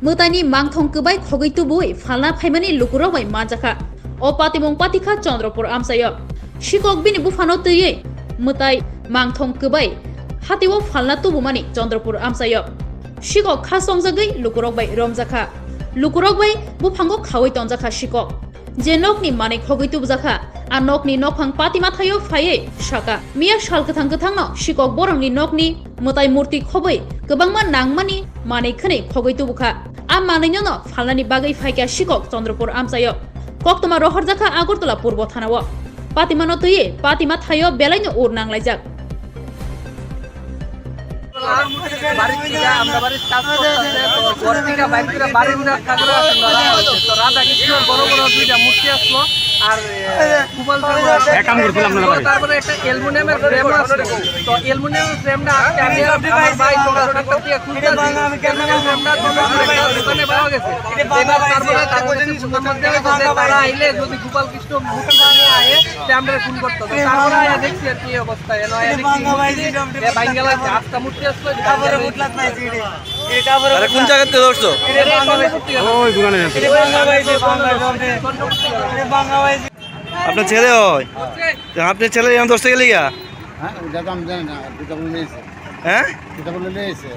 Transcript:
mwtai ni mangthong kubai khogoi tubui falna phaimani lukurok bai manjaka o patimong patikha Chandrapur amsayo sikok bini bufano tuye mwtai mangthong kubai hatiwo falna tubumani Chandrapur amsayo sikok khasongjagai lukurok bai romjaka lukurok bai bufango khawai tonjaka sikok jenok ni mane khogoi tubjaka anok ni nokhang patima thayo phaye shaka miya shal kathang kathang no sikok borang ni nok ni mwtai murti khobai gobangma nangmani mane khane khogoi tubuka a mane no falani bagai phaika sikok Chandrapur amsayo koktoma rohorjaka Agartala purbo thanawo patima no tuye patima thayo belaino ur nanglaijak বাড়ির থেকে আমরা বাড়ির কাজ করতেছে তো ঘর থেকে bike করে বাড়ির কাজরা আসলো তো রাধা কৃষ্ণর বড় বড় দুইটা মূর্তি আসলো আর কুমাল কাম করছিলাম আপনারা তারপরে একটা অ্যালুমিনিয়ামের ফ্রেম আসলো তো অ্যালুমিনিয়ামের ফ্রেমটা আমি আমার ভাই ছোট দিয়ে খুলতে অ্যালুমিনিয়াম ফ্রেমটা দোকানে পাওয়া গেছে তারপরে তারা আইলে যদি গোপাল কৃষ্ণ মূর্তি নিয়ে আয়ে তে আমরা ফোন করতে তারপরে আয়া দেখছি আর কি অবস্থা এলো দেখছি ভাই গেল আটটা মূর্তি আসলো তারপরে উঠলাত নাই সিডি এটা বড় আরে কোন জায়গাতে দোস্ত ওই গুনানে আপনার ছেলে হয় আপনার ছেলে এরকম দোস্ত গেলে গা হ্যাঁ ওটা তো আমি জানি না দুটা বলে নিয়েছে হ্যাঁ দুটা বলে নিয়েছে